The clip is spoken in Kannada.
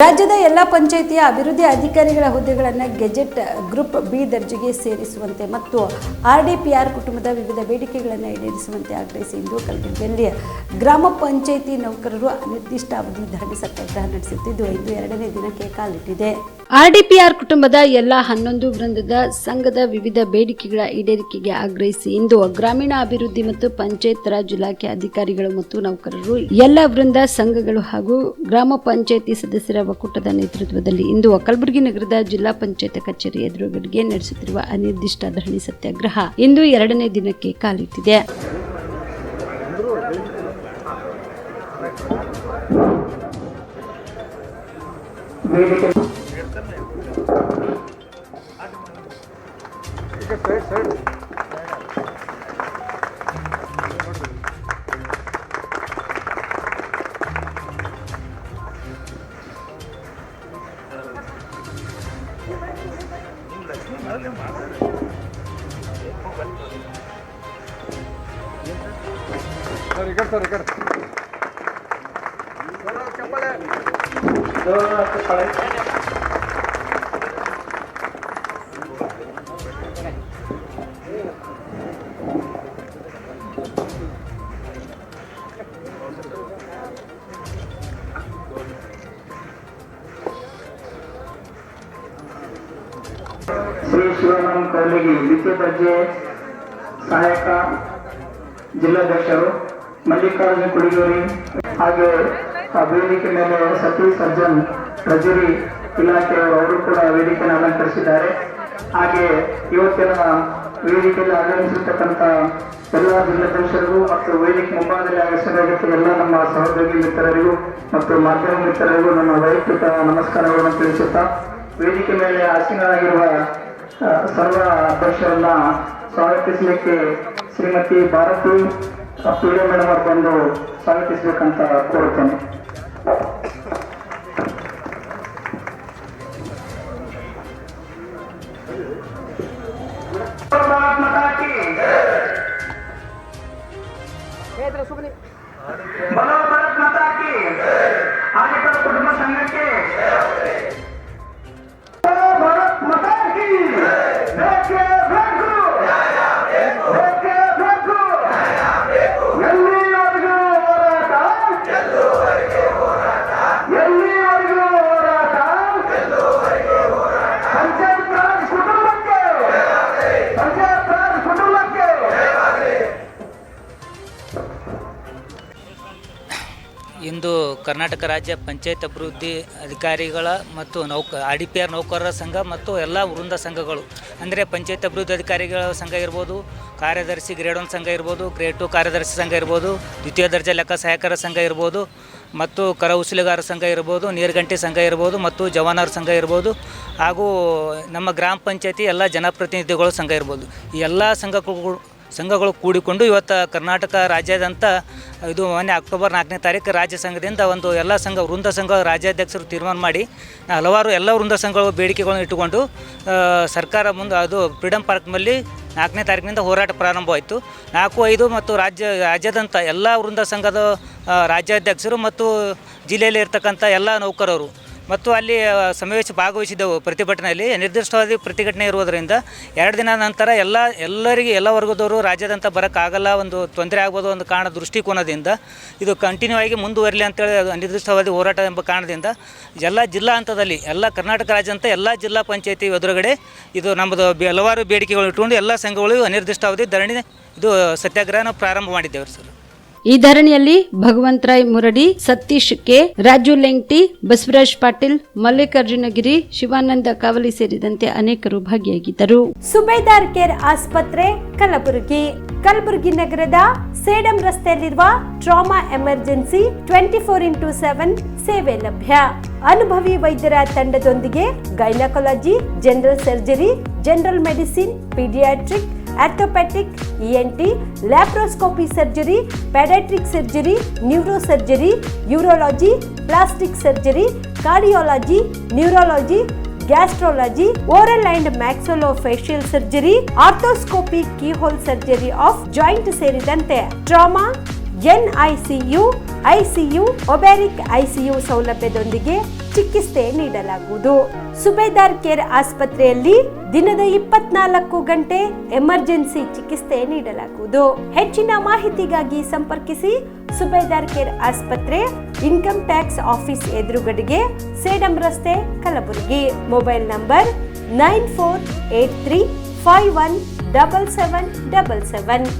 ರಾಜ್ಯದ ಎಲ್ಲ ಪಂಚಾಯಿತಿಯ ಅಭಿವೃದ್ಧಿ ಅಧಿಕಾರಿಗಳ ಹುದ್ದೆಗಳನ್ನು ಗೆಜೆಟ್ ಗ್ರೂಪ್ ಬಿ ದರ್ಜೆಗೆ ಸೇರಿಸುವಂತೆ ಮತ್ತು ಆರ್ಡಿಪಿಆರ್ ಕುಟುಂಬದ ವಿವಿಧ ಬೇಡಿಕೆಗಳನ್ನು ಈಡೇರಿಸುವಂತೆ ಆಗ್ರಹಿಸಿ ಇಂದು ಕಲಬುರಗಿಯಲ್ಲಿ ಗ್ರಾಮ ಪಂಚಾಯಿತಿ ನೌಕರರು ಅನಿರ್ದಿಷ್ಟ ಅವಧಿ ಧರಣಿ ಸತ್ಯಾಗ್ರಹ ನಡೆಸುತ್ತಿದ್ದು ಇಂದು 2ನೇ ದಿನಕ್ಕೆ ಕಾಲಿಟ್ಟಿದೆ. ಆರ್ಡಿಪಿಆರ್ ಕುಟುಂಬದ ಎಲ್ಲ 11 ವೃಂದದ ಸಂಘದ ವಿವಿಧ ಬೇಡಿಕೆಗಳ ಈಡೇರಿಕೆಗೆ ಆಗ್ರಹಿಸಿ ಇಂದು ಗ್ರಾಮೀಣ ಅಭಿವೃದ್ಧಿ ಮತ್ತು ಪಂಚಾಯತ್ ರಾಜ್ ಇಲಾಖೆ ಅಧಿಕಾರಿಗಳು ಮತ್ತು ನೌಕರರು ಎಲ್ಲ ವೃಂದ ಸಂಘಗಳು ಹಾಗೂ ಗ್ರಾಮ ಪಂಚಾಯಿತಿ ಸದಸ್ಯರ ಒಕ್ಕೂಟದ ನೇತೃತ್ವದಲ್ಲಿ ಇಂದು ಕಲಬುರಗಿ ನಗರದ ಜಿಲ್ಲಾ ಪಂಚಾಯತ್ ಕಚೇರಿ ಎದುರುಗಡೆಗೆ ನಡೆಸುತ್ತಿರುವ ಅನಿರ್ದಿಷ್ಟ ಧರಣಿ ಸತ್ಯಾಗ್ರಹ ಇಂದು 2ನೇ ದಿನಕ್ಕೆ ಕಾಲಿಟ್ಟಿದೆ. ಶ್ರೀ ಶಿವಾನಂದ ಕೌಲಿಗಿ ದ್ವಿತೀಯ ದರ್ಜೆ ಸಹಾಯಕ ಜಿಲ್ಲಾಧ್ಯಕ್ಷರು, ಮಲ್ಲಿಕಾರ್ಜುನ ಕುಡಿಗೇರಿ, ಹಾಗೆ ವೇದಿಕೆ ಮೇಲೆ ಸತೀಶ್ ಸರ್ಜನ್ ಟ್ರೆಜರಿ ಇಲಾಖೆಯವರು ಅವರು ಕೂಡ ವೇದಿಕೆಯನ್ನು ಅಲಂಕರಿಸಿದ್ದಾರೆ. ಹಾಗೆ ಇವತ್ತಿನ ವೇದಿಕೆಯಲ್ಲಿ ಆಗಮಿಸಿರ್ತಕ್ಕಂಥ ಎಲ್ಲ ಜಿಲ್ಲಾಧ್ಯಕ್ಷರಿಗೂ ಮತ್ತು ವೇದಿಕೆ ಮುಂಭಾಗದಲ್ಲಿ ಆಗಮಿಸಿದ ಎಲ್ಲ ನಮ್ಮ ಸಹೋದ್ಯೋಗಿ ಮಿತ್ರರಿಗೂ ಮತ್ತು ಮಾಧ್ಯಮ ಮಿತ್ರರಿಗೂ ನನ್ನ ವೈಯಕ್ತಿಕ ನಮಸ್ಕಾರಗಳನ್ನು ತಿಳಿಸುತ್ತಾ, ವೇದಿಕೆ ಮೇಲೆ ಆಸೀನರಾಗಿರುವ ಸರ್ವ ಅಧ್ಯಕ್ಷರನ್ನ ಸ್ವಾಗತಿಸಲಿಕ್ಕೆ ಶ್ರೀಮತಿ ಭಾರತಿ ಪೀಡೆ ಮೇಡಮ್ ಅವರು ಬಂದು ಸ್ವಾಗತಿಸಬೇಕಂತ ಕೋರುತ್ತೇನೆ. ಭಾರತ್ ಮಾತಾ ಕಿ ಆದಿತ್ಯ ಕುಟುಂಬ ಸಂಘಕ್ಕೆ ಇಂದು ಕರ್ನಾಟಕ ರಾಜ್ಯ ಪಂಚಾಯತ್ ಅಭಿವೃದ್ಧಿ ಅಧಿಕಾರಿಗಳ ಮತ್ತು ಆರ್ಡಿಪಿಆರ್ ನೌಕರರ ಸಂಘ ಮತ್ತು ಎಲ್ಲ ವೃಂದ ಸಂಘಗಳು ಅಂದರೆ ಪಂಚಾಯತ್ ಅಭಿವೃದ್ಧಿ ಅಧಿಕಾರಿಗಳ ಸಂಘ ಇರ್ಬೋದು, ಕಾರ್ಯದರ್ಶಿ ಗ್ರೇಡ್ 1 ಸಂಘ ಇರ್ಬೋದು, ಗ್ರೇಡ್ 2 ಕಾರ್ಯದರ್ಶಿ ಸಂಘ ಇರ್ಬೋದು, ದ್ವಿತೀಯ ದರ್ಜೆ ಲೆಕ್ಕ ಸಹಾಯಕರ ಸಂಘ ಇರ್ಬೋದು, ಮತ್ತು ಕರ ಉಸುಲಿಗಾರ ಸಂಘ ಇರ್ಬೋದು, ನೀರುಗಂಟಿ ಸಂಘ ಇರ್ಬೋದು, ಮತ್ತು ಜವಾನರ ಸಂಘ ಇರ್ಬೋದು, ಹಾಗೂ ನಮ್ಮ ಗ್ರಾಮ ಪಂಚಾಯತಿ ಎಲ್ಲ ಜನಪ್ರತಿನಿಧಿಗಳು ಸಂಘ ಇರ್ಬೋದು. ಈ ಎಲ್ಲ ಸಂಘಗಳು ಕೂಡಿಕೊಂಡು ಇವತ್ತು ಕರ್ನಾಟಕ ರಾಜ್ಯಾದ್ಯಂತ ಇದು ಮೊನ್ನೆ ಅಕ್ಟೋಬರ್ 4ನೇ ತಾರೀಕು ರಾಜ್ಯ ಸಂಘದಿಂದ ಒಂದು ಎಲ್ಲ ವೃಂದ ಸಂಘ ರಾಜ್ಯಾಧ್ಯಕ್ಷರು ತೀರ್ಮಾನ ಮಾಡಿ ಹಲವಾರು ಎಲ್ಲ ವೃಂದ ಸಂಘಗಳು ಬೇಡಿಕೆಗಳನ್ನು ಇಟ್ಟುಕೊಂಡು ಸರ್ಕಾರ ಮುಂದೆ ಅದು ಫ್ರೀಡಮ್ ಪಾರ್ಕ್ನಲ್ಲಿ 4ನೇ ತಾರೀಕಿನಿಂದ ಹೋರಾಟ ಪ್ರಾರಂಭವಾಯಿತು. 4-5 ಮತ್ತು ರಾಜ್ಯಾದ್ಯಂತ ಎಲ್ಲ ವೃಂದ ಸಂಘದ ರಾಜ್ಯಾಧ್ಯಕ್ಷರು ಮತ್ತು ಜಿಲ್ಲೆಯಲ್ಲಿ ಇರ್ತಕ್ಕಂಥ ಎಲ್ಲ ನೌಕರರು ಮತ್ತು ಅಲ್ಲಿ ಸಮಾವೇಶ ಭಾಗವಹಿಸಿದ್ದೆವು. ಪ್ರತಿಭಟನೆಯಲ್ಲಿ ನಿರ್ದಿಷ್ಟವಾದ ಪ್ರತಿಭಟನೆ ಇರುವುದರಿಂದ 2 ದಿನ ನಂತರ ಎಲ್ಲ ವರ್ಗದವರು ರಾಜ್ಯಾದ್ಯಂತ ಬರೋಕ್ಕಾಗಲ್ಲ, ಒಂದು ತೊಂದರೆ ಆಗ್ಬೋದು ಒಂದು ಕಾರಣ ದೃಷ್ಟಿಕೋನದಿಂದ ಇದು ಕಂಟಿನ್ಯೂ ಆಗಿ ಮುಂದುವರಲಿ ಅಂತೇಳಿ ನಿರ್ದಿಷ್ಟವಾದ ಹೋರಾಟ ಎಂಬ ಕಾರಣದಿಂದ ಎಲ್ಲ ಜಿಲ್ಲಾ ಹಂತದಲ್ಲಿ ಎಲ್ಲ ಕರ್ನಾಟಕ ರಾಜ್ಯಾದ್ಯಂತ ಎಲ್ಲ ಜಿಲ್ಲಾ ಪಂಚಾಯತಿ ಎದುರುಗಡೆ ಇದು ನಮ್ಮದು ಹಲವಾರು ಬೇಡಿಕೆಗಳು ಇಟ್ಟುಕೊಂಡು ಎಲ್ಲ ಸಂಘಗಳು ಅನಿರ್ದಿಷ್ಟಾವಧಿ ಧರಣಿ ಇದು ಸತ್ಯಾಗ್ರಹನ ಪ್ರಾರಂಭ ಮಾಡಿದ್ದೇವೆ ಸರ್. ಈ ಧರಣಿಯಲ್ಲಿ ಭಗವಂತರಾಯ್ ಮುರಡಿ, ಸತೀಶ್ ಕೆ, ರಾಜು ಲೆಂಗ್ಟಿ, ಬಸವರಾಜ್ ಪಾಟೀಲ್, ಮಲ್ಲಿಕಾರ್ಜುನ ಗಿರಿ, ಶಿವಾನಂದ ಕಾವಲಿ ಸೇರಿದಂತೆ ಅನೇಕರು ಭಾಗಿಯಾಗಿದ್ದರು. ಸುಬೇದಾರ್ ಕೇರ್ ಆಸ್ಪತ್ರೆ ಕಲಬುರಗಿ ನಗರದ ಸೇಡಂ ರಸ್ತೆಯಲ್ಲಿರುವ ಟ್ರಾಮಾ ಎಮರ್ಜೆನ್ಸಿ 24x7 ಸೇವೆ ಲಭ್ಯ. ಅನುಭವಿ ವೈದ್ಯರ ತಂಡದೊಂದಿಗೆ gynaecology, general surgery, general medicine, paediatric, orthopaedic, ENT, laparoscopy surgery, paediatric surgery, neuro surgery, urology, plastic surgery, cardiology, neurology, gastrology, oral and maxillofacial surgery, arthroscopy, keyhole surgery of joint ಸೇರಿದಂತೆ ಟ್ರಾಮಾ, NICU, ICU, ಒಬ್ಯಾರಿಕ್ ICU ಸೌಲಭ್ಯದೊಂದಿಗೆ ಚಿಕಿತ್ಸೆ ನೀಡಲಾಗುವುದು. ಸುಬೇದಾರ್ ಕೇರ್ ಆಸ್ಪತ್ರೆಯಲ್ಲಿ ದಿನದ 24 ಗಂಟೆ ಎಮರ್ಜೆನ್ಸಿ ಚಿಕಿತ್ಸೆ ನೀಡಲಾಗುವುದು. ಹೆಚ್ಚಿನ ಮಾಹಿತಿಗಾಗಿ ಸಂಪರ್ಕಿಸಿ ಸುಬೇದಾರ್ ಕೇರ್ ಆಸ್ಪತ್ರೆ, ಇನ್ಕಮ್ ಟ್ಯಾಕ್ಸ್ ಆಫೀಸ್ ಎದುರುಗಡೆಗೆ, ಸೇಡಂ ರಸ್ತೆ, ಕಲಬುರಗಿ. Mobile number 9483517777.